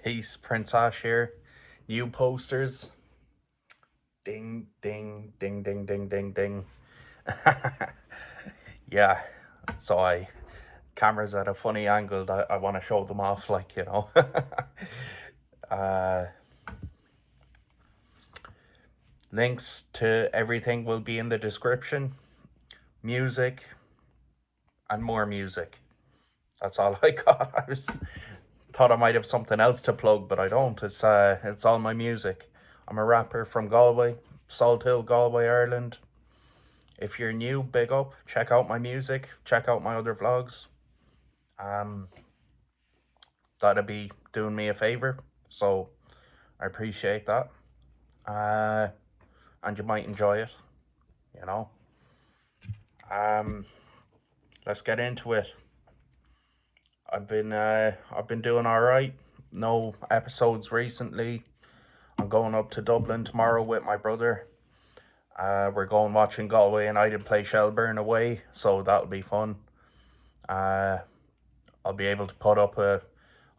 Peace, Prince Ash here. New posters. Ding, ding, ding, ding, ding, ding, ding. Yeah, so cameras at a funny angle that I want to show them off, uh, links to everything will be in the description. Music and more music. That's all I got. Thought I might have something else to plug, but I don't. It's all my music. I'm a rapper from Galway, Salt Hill, Galway, Ireland. If you're new, big up. Check out my music. Check out my other vlogs. Um, that'd be doing me a favor. So I appreciate that. Uh, and you might enjoy it. You know. Um, let's get into it. I've been doing all right. No episodes recently. I'm going up to Dublin tomorrow with my brother. We're going watching Galway United play Shelburne away, so that'll be fun. I'll be able to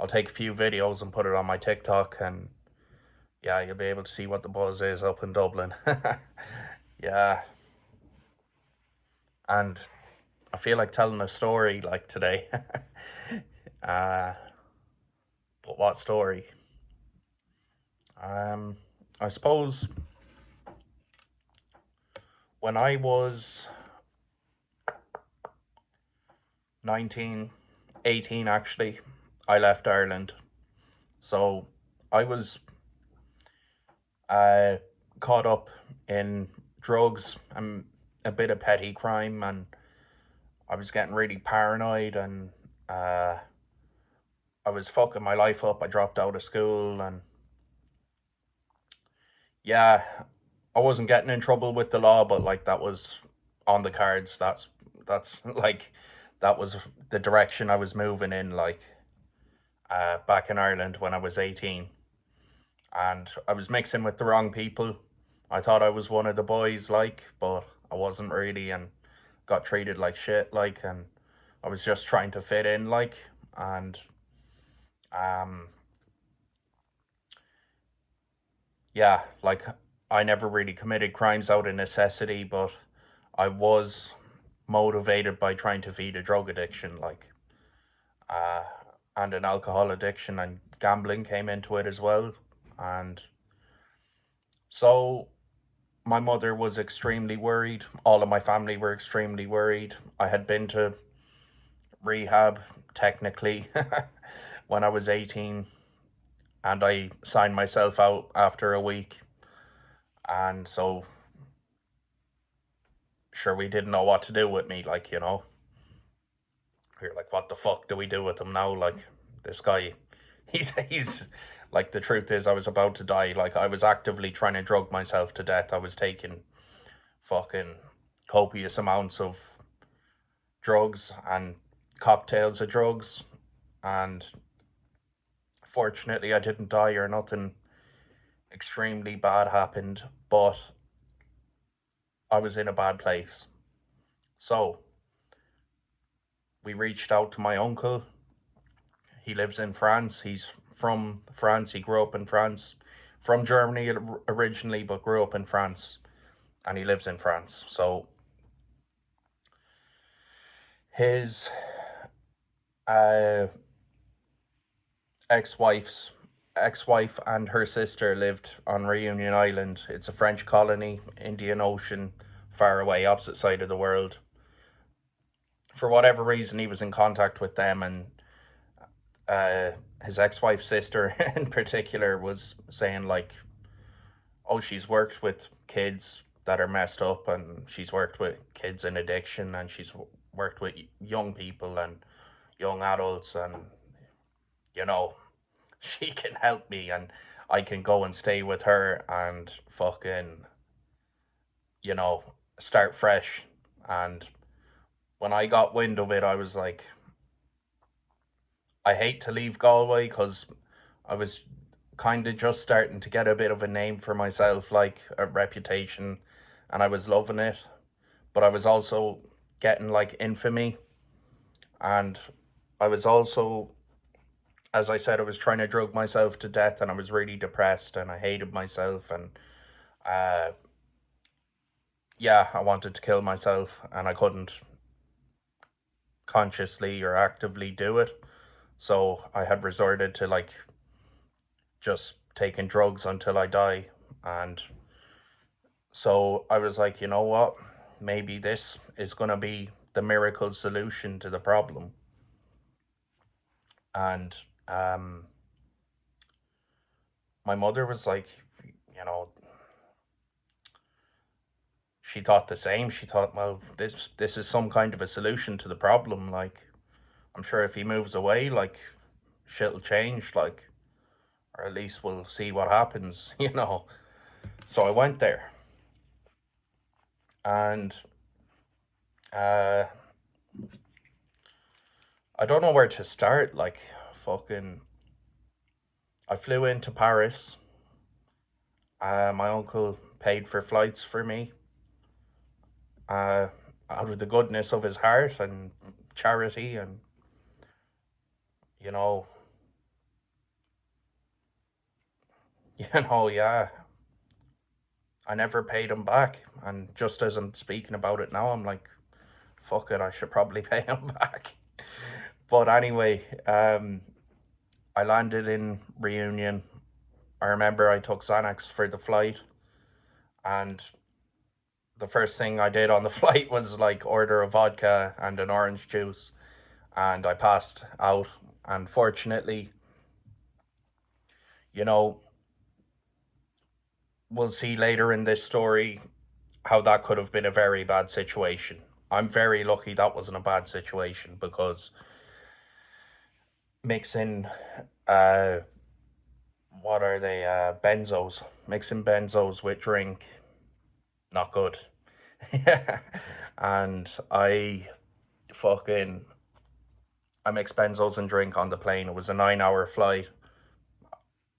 I'll take a few videos and put it on my TikTok, and yeah, you'll be able to see what the buzz is up in Dublin. Yeah, and I feel like telling a story like today. uh, but what story? I suppose when I was 19, 18 actually, I left Ireland. So I was caught up in drugs and a bit of petty crime, and I was getting really paranoid, and I was fucking my life up. I dropped out of school, and yeah, I wasn't getting in trouble with the law, but like that was on the cards. That's like that was the direction I was moving in, back in Ireland when I was 18. And I was mixing with the wrong people. I thought I was one of the boys, but I wasn't really, and got treated like shit, and I was just trying to fit in, and um, yeah, I never really committed crimes out of necessity, but I was motivated by trying to feed a drug addiction, uh, and an alcohol addiction, and gambling came into it as well, and so my mother was extremely worried. All of my family were extremely worried. I had been to rehab, technically, when I was 18, and I signed myself out after a week. And so, sure, we didn't know what to do with me, We were like, what the fuck do we do with him now? Like, this guy, he's, the truth is, I was about to die. Like, I was actively trying to drug myself to death. I was taking fucking copious amounts of drugs and cocktails of drugs, and fortunately I didn't die or nothing extremely bad happened, but I was in a bad place. So we reached out to my uncle. He lives in France. He's from France. He grew up in France, from Germany originally, but grew up in France, and he lives in France. So his uh, ex-wife's ex-wife and her sister lived on Réunion Island. It's a French colony, Indian Ocean, far away, opposite side of the world. For whatever reason, he was in contact with them, and uh, his ex-wife's sister in particular was saying oh, she's worked with kids that are messed up, and she's worked with kids in addiction, and she's worked with young people and young adults, and you know, she can help me, and I can go and stay with her and fucking, start fresh. And when I got wind of it, I was like, I hate to leave Galway, because I was kind of just starting to get a bit of a name for myself, like a reputation, and I was loving it. But I was also getting infamy, and I was also as I said, I was trying to drug myself to death, and I was really depressed, and I hated myself, and uh, yeah, I wanted to kill myself, and I couldn't consciously or actively do it. So I had resorted to like just taking drugs until I die. And so I was like, you know what? Maybe this is going to be the miracle solution to the problem. And my mother was like, you know, she thought the same. She thought, well, this is some kind of a solution to the problem. Like, I'm sure if he moves away, like, shit'll change. Like, or at least we'll see what happens, you know. So I went there, and uh, I don't know where to start. Like, fucking, I flew into Paris. My uncle paid for flights for me, uh, out of the goodness of his heart and charity, and you know, yeah. I never paid him back, and just as I'm speaking about it now, I'm like, fuck it, I should probably pay him back. But anyway, I landed in Reunion. I remember I took Xanax for the flight, and the first thing I did on the flight was like order a vodka and an orange juice, and I passed out. And fortunately, you know, we'll see later in this story how that could have been a very bad situation. I'm very lucky that wasn't a bad situation, because mixing uh what are they, benzos, mixing benzos with drink, not good. And fucking I mixed benzos and drink on the plane. It was a 9 hour flight.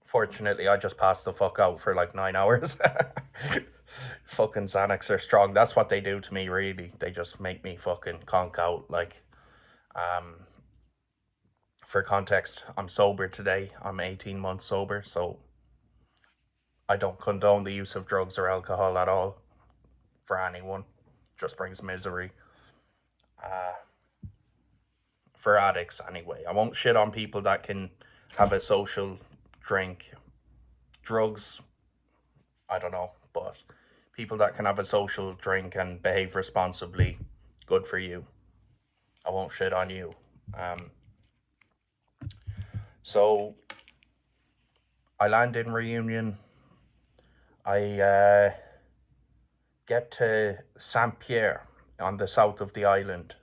Fortunately, I just passed the fuck out for like 9 hours. Fucking Xanax are strong. That's what they do to me, really. They just make me fucking conk out. Like, um, for context, I'm sober today. I'm 18 months sober, so I don't condone the use of drugs or alcohol at all for anyone. Just brings misery. Uh, for addicts, anyway. I won't shit on people that can have a social drink. Drugs, I don't know, but people that can have a social drink and behave responsibly, good for you. I won't shit on you. Um, so I land in Reunion. I get to Saint Pierre on the south of the island.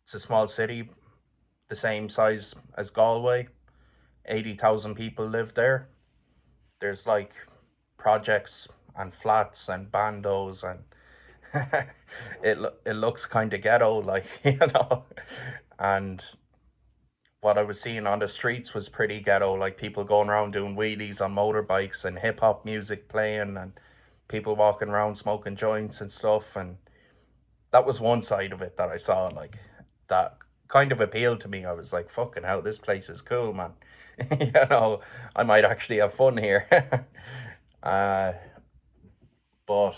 It's a small city, the same size as Galway. 80,000 people live there. There's like projects and flats and bandos, and it looks kind of ghetto, like, And what I was seeing on the streets was pretty ghetto, like people going around doing wheelies on motorbikes and hip hop music playing, and people walking around smoking joints and stuff. And that was one side of it that I saw, like, that kind of appealed to me. I was like, fucking hell, this place is cool, man. I might actually have fun here. uh, but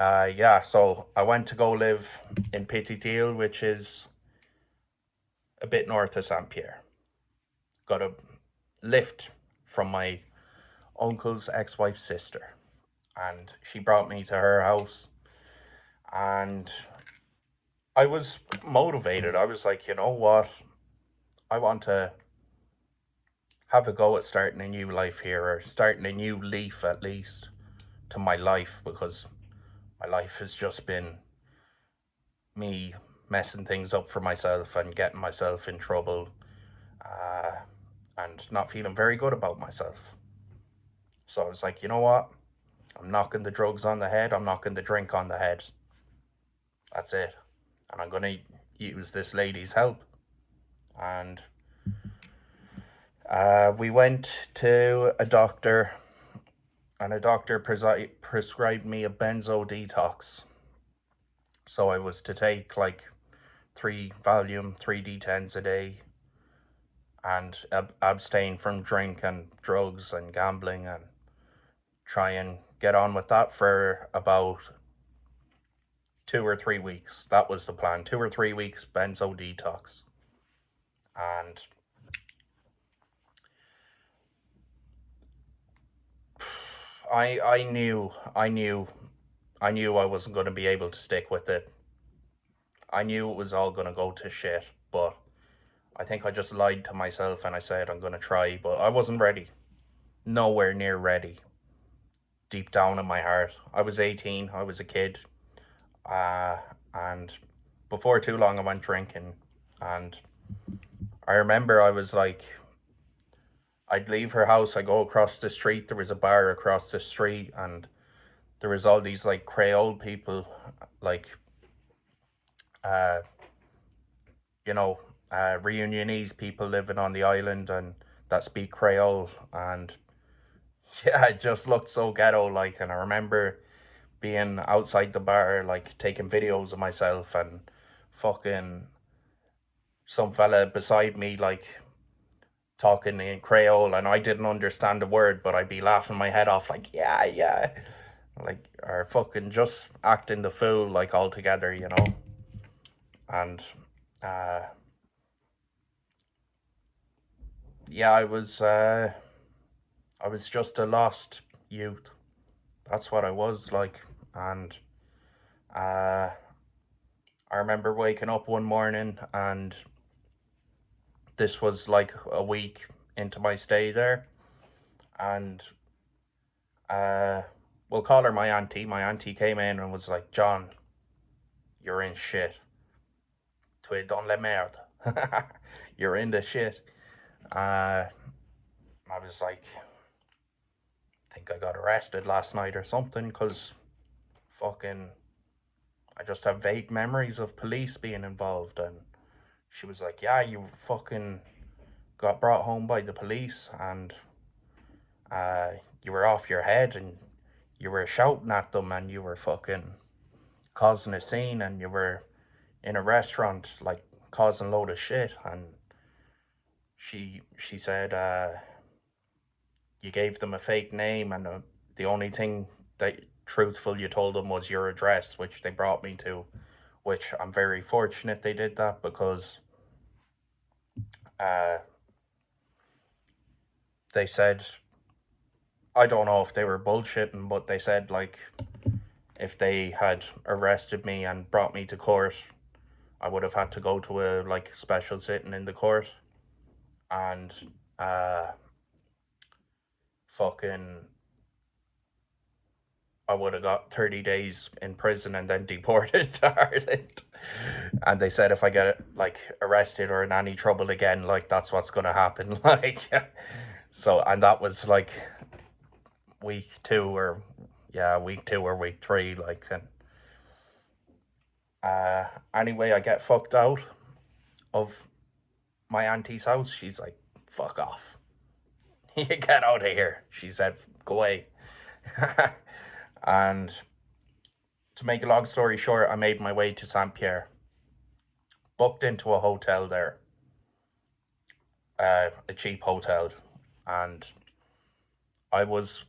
yeah, so I went to go live in Petite-Île, which is a bit north of Saint Pierre. Got a lift from my uncle's ex-wife's sister, and she brought me to her house, and I was motivated. I was like, you know what? I want to have a go at starting a new life here, or starting a new leaf at least to my life, because my life has just been me messing things up for myself and getting myself in trouble, uh, and not feeling very good about myself. So I was like, you know what? I'm knocking the drugs on the head. I'm knocking the drink on the head. That's it. And I'm going to use this lady's help. And we went to a doctor, and a doctor prescribed me a benzo detox. So I was to take like 3 Valium, 3 D10s a day, and abstain from drink and drugs and gambling, and try and get on with that for about 2 or 3 weeks. That was the plan. 2 or 3 weeks benzo detox. And I knew I wasn't going to be able to stick with it. I knew it was all going to go to shit, but I think I just lied to myself and I said I'm going to try, but I wasn't ready. Nowhere near ready. Deep down in my heart. I was 18, I was a kid. And before too long I went drinking, and I remember I was like, I'd leave her house, I go across the street, there was a bar across the street, and there was all these like Creole people, like uh you know, Reunionese people living on the island and that speak Creole, and yeah, it just looked so ghetto like. And I remember being outside the bar, like taking videos of myself, and fucking some fella beside me, like talking in Creole, and I didn't understand a word, but I'd be laughing my head off, like, yeah, yeah, like, or fucking just acting the fool, like, all together, you know. And uh, yeah, I was just a lost youth. That's what I was like. And uh, I remember waking up one morning, and this was like a week into my stay there, and uh, we'll call her my auntie. My auntie came in and was like, John, you're in shit. Tu es dans la merde. You're in the shit. I was like, I think I got arrested last night or something, because fucking, I just have vague memories of police being involved. And she was like, yeah, you fucking got brought home by the police, and uh, you were off your head, and you were shouting at them, and you were fucking causing a scene, and you were in a restaurant, like, causing a load of shit. And she said, you gave them a fake name, and the only thing that truthful you told them was your address, which they brought me to, which I'm very fortunate they did that, because uh, they said, I don't know if they were bullshitting, but they said, like, if they had arrested me and brought me to court, I would have had to go to a, like, special sitting in the court, and fucking, I would have got 30 days in prison and then deported to Ireland. And they said if I get, like, arrested or in any trouble again, like, that's what's going to happen. Like, so, and that was like week two or, yeah, week two or week three. Like, and anyway, I get fucked out of my auntie's house. She's like, fuck off. You get out of here. She said, go away. And to make a long story short, I made my way to Saint Pierre, booked into a hotel there, a cheap hotel, and I was,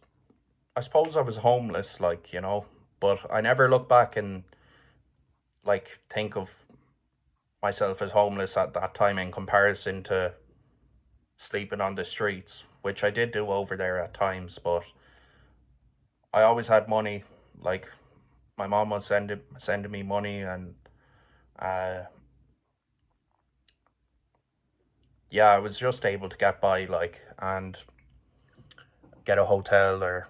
I suppose I was homeless, like, you know, but I never look back and, like, think of myself as homeless at that time in comparison to sleeping on the streets, which I did do over there at times, but I always had money. Like, my mom was sending me money, and uh, yeah, I was just able to get by, like, and get a hotel, or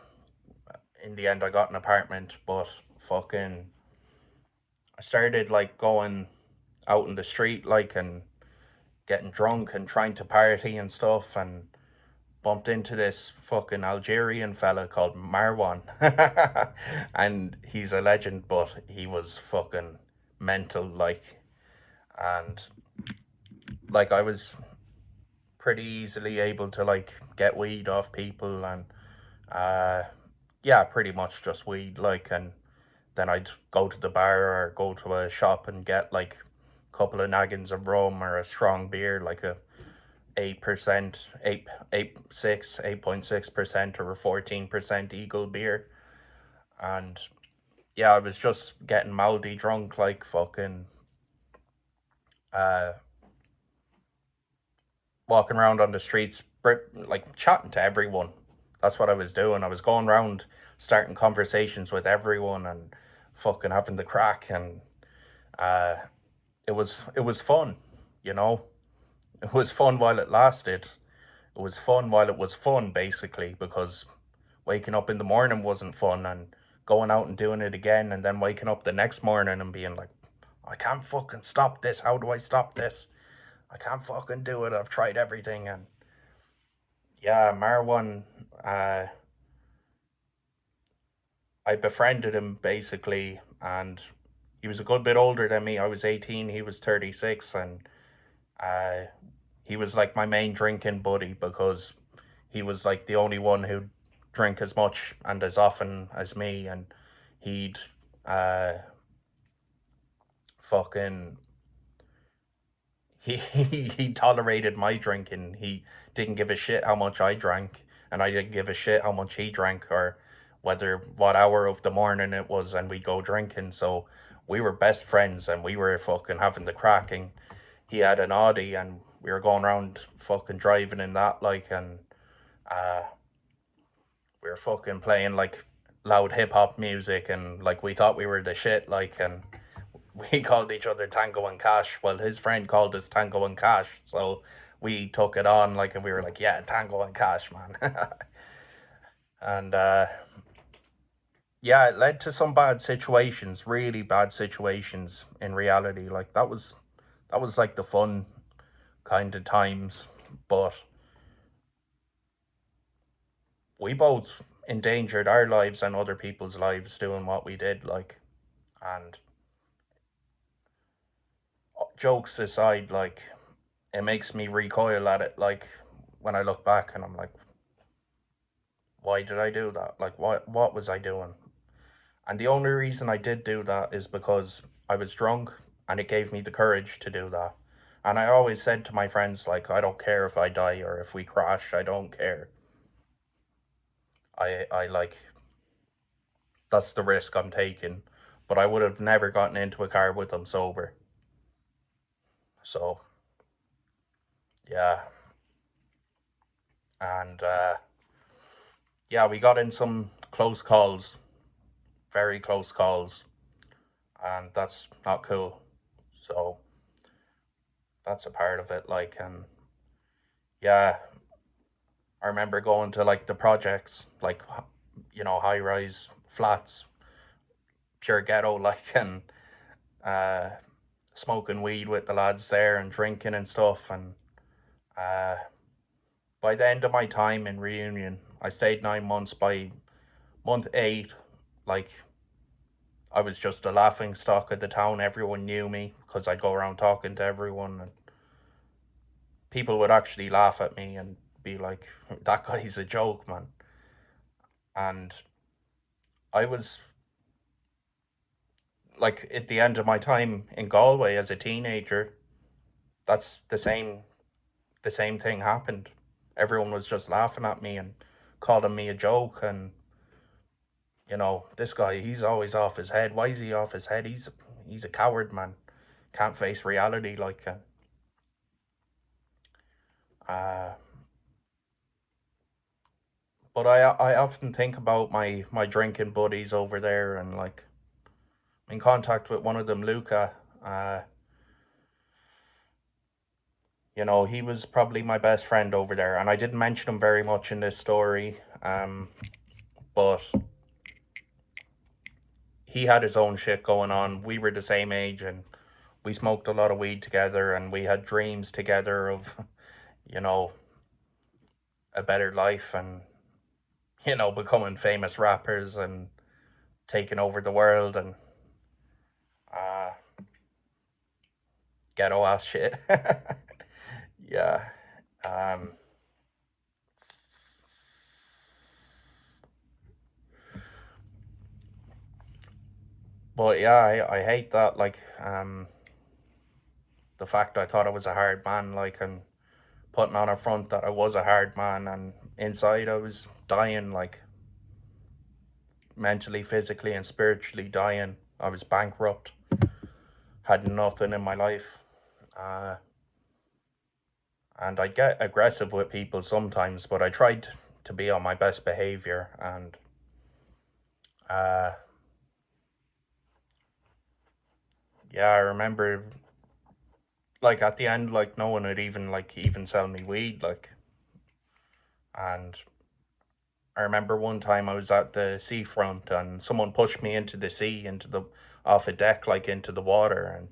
in the end I got an apartment. But fucking, I started, like, going out in the street, like, and getting drunk and trying to party and stuff, and bumped into this fucking Algerian fella called Marwan. And he's a legend, but he was fucking mental, like. And, like, I was pretty easily able to, like, get weed off people, and uh yeah, pretty much just weed, like. And then I'd go to the bar or go to a shop and get, like, a couple of naggins of rum or a strong beer, like a 8%, 8.6% or 14% Eagle beer. And yeah, I was just getting mouldy drunk, like fucking uh, walking around on the streets, like chatting to everyone. That's what I was doing. I was going around starting conversations with everyone and fucking having the crack, and uh, it was fun, you know. It was fun while it lasted. It was fun while it was fun, basically, because waking up in the morning wasn't fun, and going out and doing it again, and then waking up the next morning and being like, I can't fucking stop this. How do I stop this? I can't fucking do it. I've tried everything. And yeah, Marwan, uh, I befriended him basically, and he was a good bit older than me. I was 18, he was 36, and uh, he was like my main drinking buddy because he was like the only one who'd drink as much and as often as me, and he'd uh, fucking he tolerated my drinking. He didn't give a shit how much I drank, and I didn't give a shit how much he drank or whether what hour of the morning it was, and we'd go drinking. So we were best friends, and we were fucking having the cracking. He had an Audi, and we were going around fucking driving in that, like, and uh, we were fucking playing like loud hip hop music, and like we thought we were the shit, like, and we called each other Tango and Cash. Well, his friend called us Tango and Cash, so we took it on, like, and we were like, yeah, Tango and Cash, man. And yeah, it led to some bad situations, really bad situations in reality. Like that was like the fun kind of times, but we both endangered our lives and other people's lives doing what we did, like, and jokes aside, like, it makes me recoil at it, like, when I look back and I'm like, why did I do that? Like, what was I doing? And the only reason I did do that is because I was drunk, and it gave me the courage to do that. And I always said to my friends, like, I don't care if I die or if we crash, I don't care. I like, that's the risk I'm taking. But I would have never gotten into a car with them sober. So yeah. And yeah, we got in some close calls, very close calls, and that's not cool. So that's a part of it, like, and yeah, I remember going to like the projects, like, high rise flats, pure ghetto, like, and uh, smoking weed with the lads there and drinking and stuff. And uh, by the end of my time in Reunion, I stayed 9 months. By month 8, like, I was just a laughing stock of the town. Everyone knew me because I'd go around talking to everyone, and people would actually laugh at me and be like, "That guy's a joke, man." And I was like, at the end of my time in Galway as a teenager, that's the same thing happened. Everyone was just laughing at me and calling me a joke, and this guy, he's always off his head. Why is he off his head? He's a coward, man. Can't face reality, like. Uh, but I often think about my drinking buddies over there, and like, I'm in contact with one of them, Luca. He was probably my best friend over there, and I didn't mention him very much in this story. But he had his own shit going on. We were the same age, and we smoked a lot of weed together, and we had dreams together of, you know, a better life, and becoming famous rappers and taking over the world, and uh, ghetto ass shit. Yeah. Um, but yeah, I hate that. Like, the fact I thought I was a hard man, like, and putting on a front that I was a hard man, and inside I was dying, like mentally, physically, and spiritually dying. I was bankrupt, had nothing in my life. Uh, and I'd get aggressive with people sometimes, but I tried to be on my best behavior. And uh, yeah, I remember, like, at the end, like, no one would even sell me weed, like. And I remember one time I was at the seafront and someone pushed me into the sea, off a deck, like into the water, and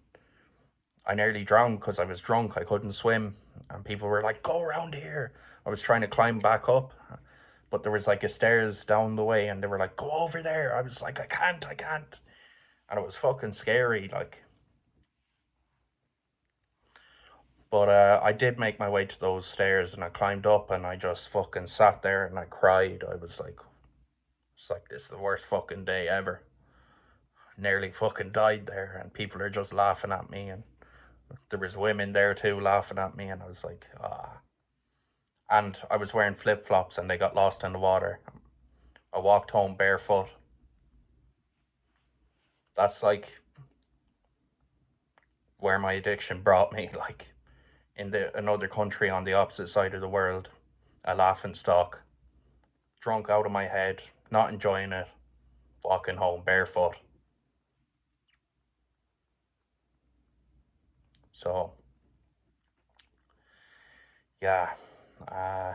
I nearly drowned because I was drunk. I couldn't swim, and people were like, "Go around here." I was trying to climb back up, but there was like a stairs down the way, and they were like, "Go over there." I was like, I can't," and it was fucking scary, like. But I did make my way to those stairs, and I climbed up, and I just fucking sat there and I cried. I was like, it's like, this is the worst fucking day ever. Nearly fucking died there, and people are just laughing at me, and there was women there too laughing at me, and I was like, ah. And I was wearing flip-flops and they got lost in the water. I walked home barefoot. That's like where my addiction brought me, like in another country on the opposite side of the world, a laughing stock, drunk out of my head, not enjoying it, walking home barefoot. So yeah, uh,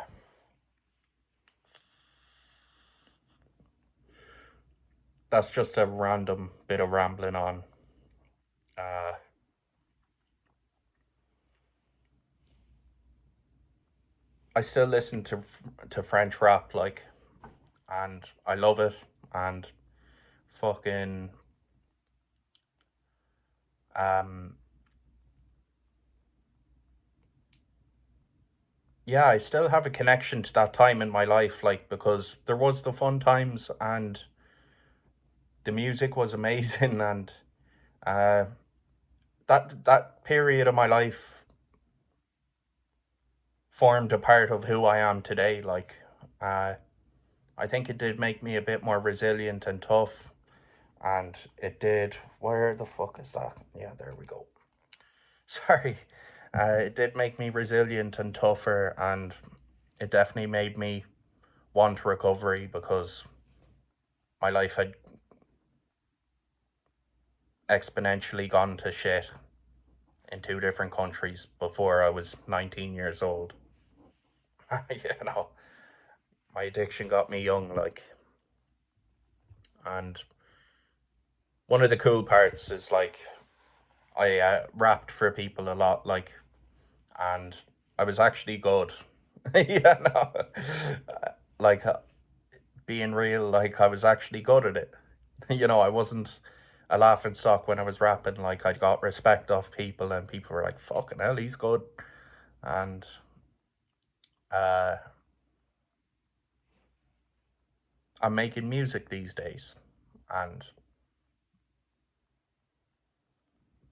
that's just a random bit of rambling on. Uh, I still listen to French rap, like, and I love it. And fucking um, yeah, I still have a connection to that time in my life, like, because there was the fun times and the music was amazing, and uh, that period of my life formed a part of who I am today. Like, uh, I think it did make me a bit more resilient and tough, and it did. Where the fuck is that? Yeah, there we go. Sorry. It did make me resilient and tougher, and it definitely made me want recovery because my life had exponentially gone to shit in two different countries before I was 19 years old. You know, my addiction got me young, like, and one of the cool parts is like I rapped for people a lot, like, and I was actually good. Yeah, no, like being real, like I was actually good at it. You know, I wasn't a laughing stock when I was rapping. Like, I got respect off people, and people were like, "Fucking hell, he's good." And uh, I'm making music these days, and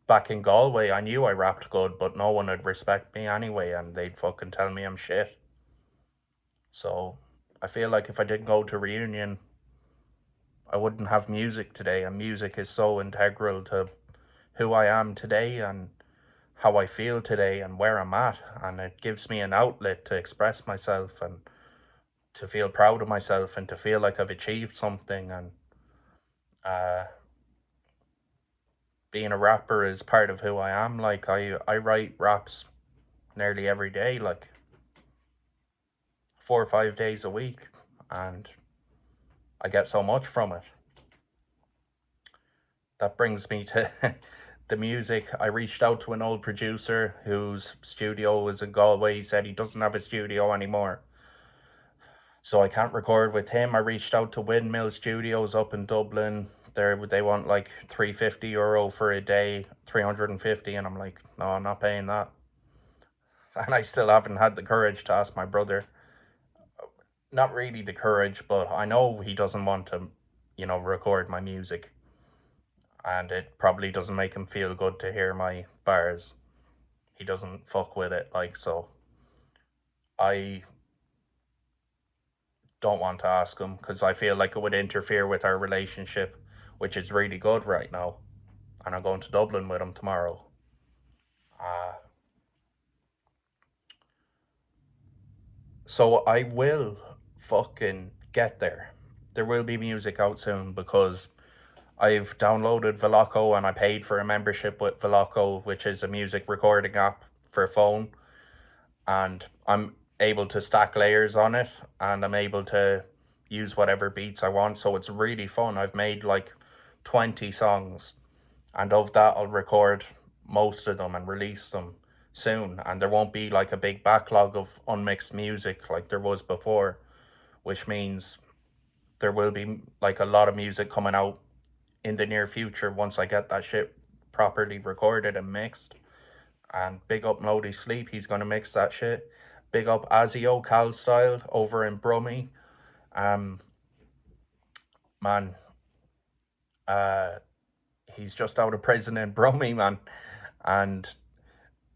back in Galway, I knew I rapped good, but no one would respect me anyway, and they'd fucking tell me I'm shit. So I feel like if I didn't go to Reunion, I wouldn't have music today, and music is so integral to who I am today and how I feel today and where I'm at, and it gives me an outlet to express myself and to feel proud of myself and to feel like I've achieved something. And uh, being a rapper is part of who I am. Like, I write raps nearly every day, like 4 or 5 days a week, and I get so much from it. That brings me to the music. I reached out to an old producer whose studio was in Galway. He said he doesn't have a studio anymore, so I can't record with him. I reached out to Windmill Studios up in Dublin. They want like €350 for a day, 350, and I'm like, no, I'm not paying that. And I still haven't had the courage to ask my brother. Not really the courage, but I know he doesn't want to, record my music, and it probably doesn't make him feel good to hear my bars. He doesn't fuck with it, like, so I don't want to ask him because I feel like it would interfere with our relationship, which is really good right now. And I'm going to Dublin with him tomorrow. Uh, so I will fucking get there. There will be music out soon because I've downloaded Veloco and I paid for a membership with Veloco, which is a music recording app for phone. And I'm able to stack layers on it and I'm able to use whatever beats I want. So it's really fun. I've made like 20 songs, and of that, I'll record most of them and release them soon. And there won't be like a big backlog of unmixed music like there was before, which means there will be like a lot of music coming out in the near future once I get that shit properly recorded and mixed. And big up Modi Sleep, he's gonna mix that shit. Big up Azio Cal Style over in Brummy. Um, man, uh, he's just out of prison in Brummy, man, and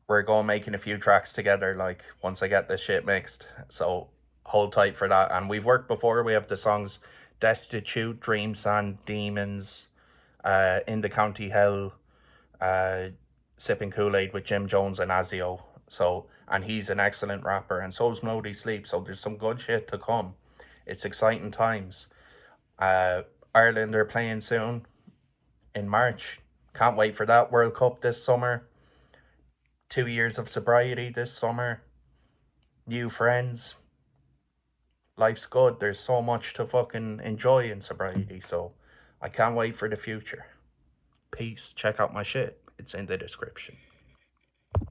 we're going making a few tracks together. Like once I get this shit mixed, so hold tight for that. And we've worked before. We have the songs "Destitute," "Dream Sand," "Demons," "In the County Hell," uh, "Sipping Kool-Aid" with Jim Jones and Azio. So, and he's an excellent rapper, and so is Modi Sleep. So there's some good shit to come. It's exciting times. Uh, Ireland are playing soon in March. Can't wait for that. World Cup this summer. 2 years of sobriety this summer. New friends. Life's good. There's so much to fucking enjoy in sobriety. So I can't wait for the future. Peace. Check out my shit. It's in the description.